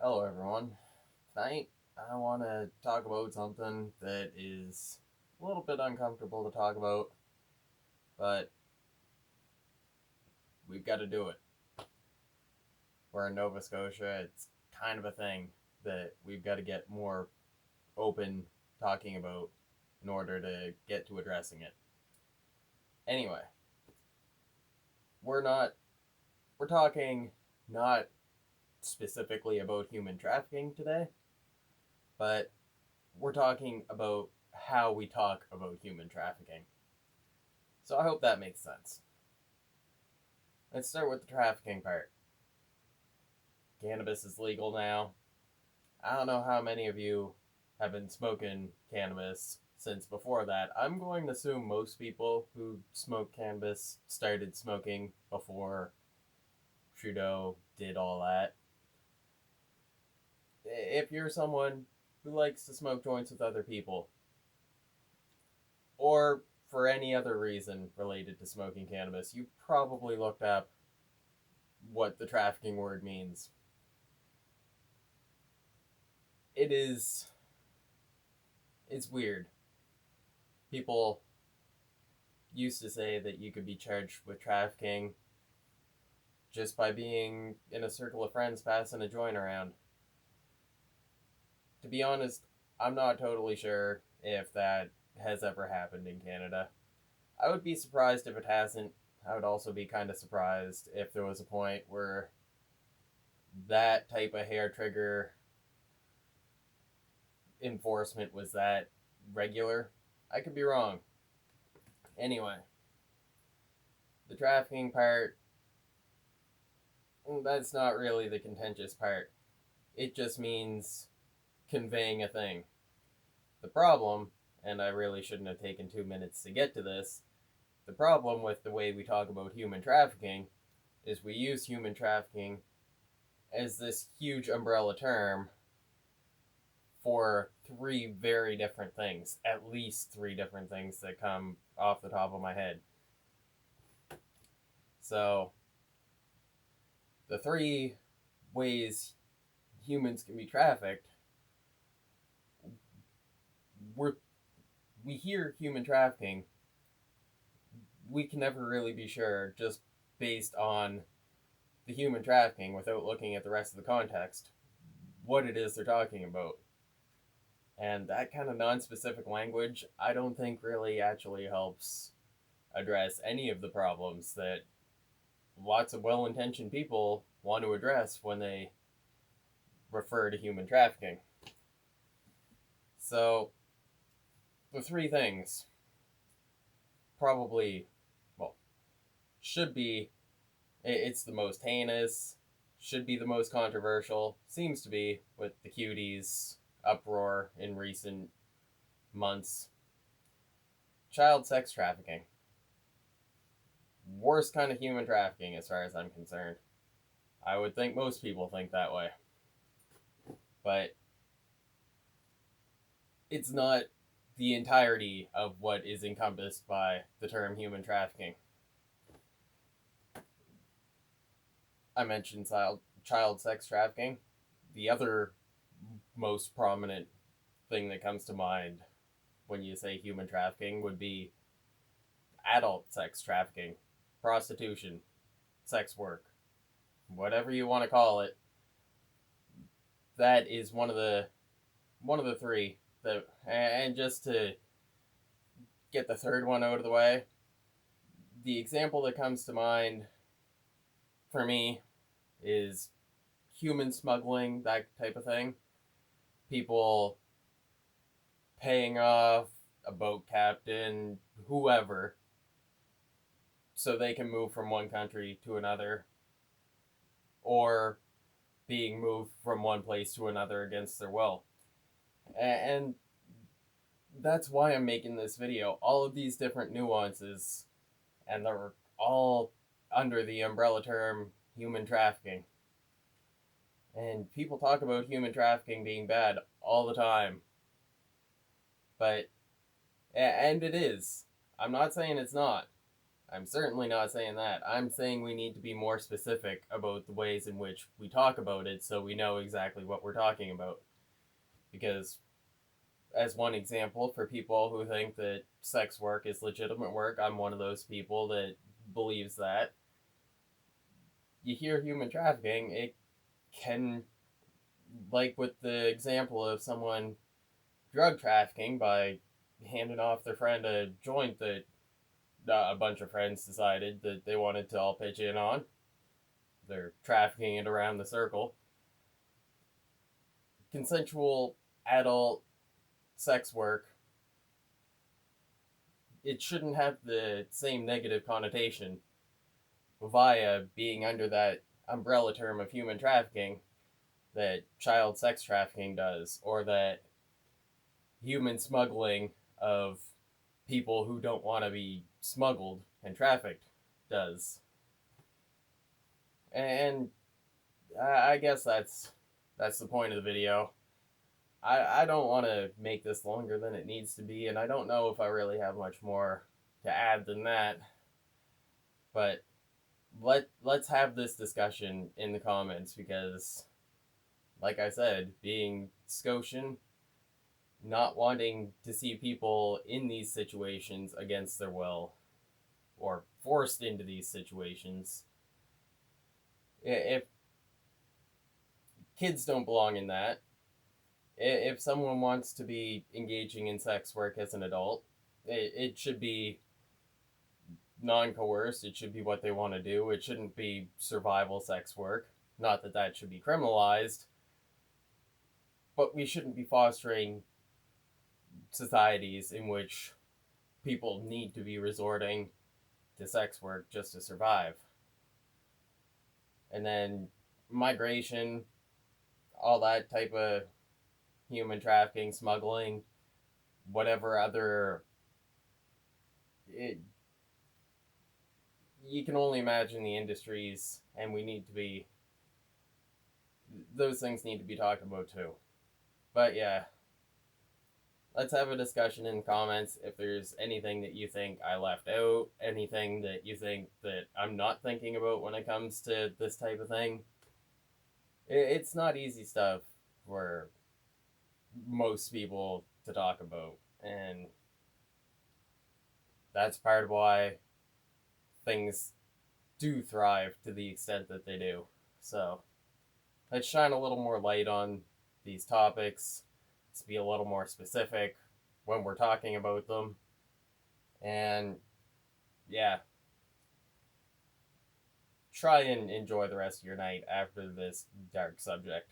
Hello, everyone. Tonight, I want to talk about something that is a little bit uncomfortable to talk about, but we've got to do it. We're in Nova Scotia. It's kind of a thing that we've got to get more open talking about in order to get to addressing it. Anyway, we're not, we're talking not specifically about human trafficking today, but we're talking about how we talk about human trafficking. So I hope that makes sense. Let's start with the trafficking part. Cannabis is legal now. I don't know how many of you have been smoking cannabis since before that. I'm going to assume most people who smoke cannabis started smoking before Trudeau did all that. If you're someone who likes to smoke joints with other people, or for any other reason related to smoking cannabis, you probably looked up what the trafficking word means. It's weird. People used to say that you could be charged with trafficking just by being in a circle of friends passing a joint around. To be honest, I'm not totally sure if that has ever happened in Canada. I would be surprised if it hasn't. I would also be kind of surprised if there was a point where that type of hair trigger enforcement was that regular. I could be wrong. Anyway, the trafficking part, that's not really the contentious part. It just means conveying a thing. The problem, and I really shouldn't have taken 2 minutes to get to this, the problem with the way we talk about human trafficking is we use human trafficking as this huge umbrella term for three very different things, at least three different things that come off the top of my head. So, the three ways humans can be trafficked, we hear human trafficking, we can never really be sure just based on the human trafficking without looking at the rest of the context what it is they're talking about. And that kind of non-specific language, I don't think really actually helps address any of the problems that lots of well-intentioned people want to address when they refer to human trafficking. So, the three things probably, well, should be, it's the most heinous, should be the most controversial, seems to be with the cuties uproar in recent months. Child sex trafficking. Worst kind of human trafficking as far as I'm concerned. I would think most people think that way. But it's not the entirety of what is encompassed by the term human trafficking. I mentioned child sex trafficking. The other most prominent thing that comes to mind when you say human trafficking would be adult sex trafficking, prostitution, sex work, whatever you want to call it. That is one of the three that, and just to get the third one out of the way, the example that comes to mind for me is human smuggling, that type of thing. People paying off a boat captain, whoever, so they can move from one country to another, or being moved from one place to another against their will. And that's why I'm making this video. All of these different nuances, and they're all under the umbrella term human trafficking. And people talk about human trafficking being bad all the time. But, and it is. I'm not saying it's not. I'm certainly not saying that. I'm saying we need to be more specific about the ways in which we talk about it so we know exactly what we're talking about. Because, as one example, for people who think that sex work is legitimate work, I'm one of those people that believes that. You hear human trafficking, it can, like with the example of someone drug trafficking by handing off their friend a joint that a bunch of friends decided that they wanted to all pitch in on. They're trafficking it around the circle. Consensual adult sex work, it shouldn't have the same negative connotation via being under that umbrella term of human trafficking that child sex trafficking does, or that human smuggling of people who don't want to be smuggled and trafficked does. And I guess that's the point of the video. I don't want to make this longer than it needs to be, and I don't know if I really have much more to add than that. But let's have this discussion in the comments because, like I said, being Scotian, not wanting to see people in these situations against their will or forced into these situations. If kids don't belong in that, if someone wants to be engaging in sex work as an adult, it should be non-coerced. It should be what they want to do. It shouldn't be survival sex work. Not that that should be criminalized, but we shouldn't be fostering societies in which people need to be resorting to sex work just to survive. And then migration, all that type of human trafficking, smuggling, whatever other. You can only imagine the industries, and we need to be. Those things need to be talked about too. But yeah, let's have a discussion in the comments if there's anything that you think I left out, anything that you think that I'm not thinking about when it comes to this type of thing. It's not easy stuff for most people to talk about, and that's part of why things do thrive to the extent that they do. So let's shine a little more light on these topics. Let's be a little more specific when we're talking about them. And yeah, try and enjoy the rest of your night after this dark subject.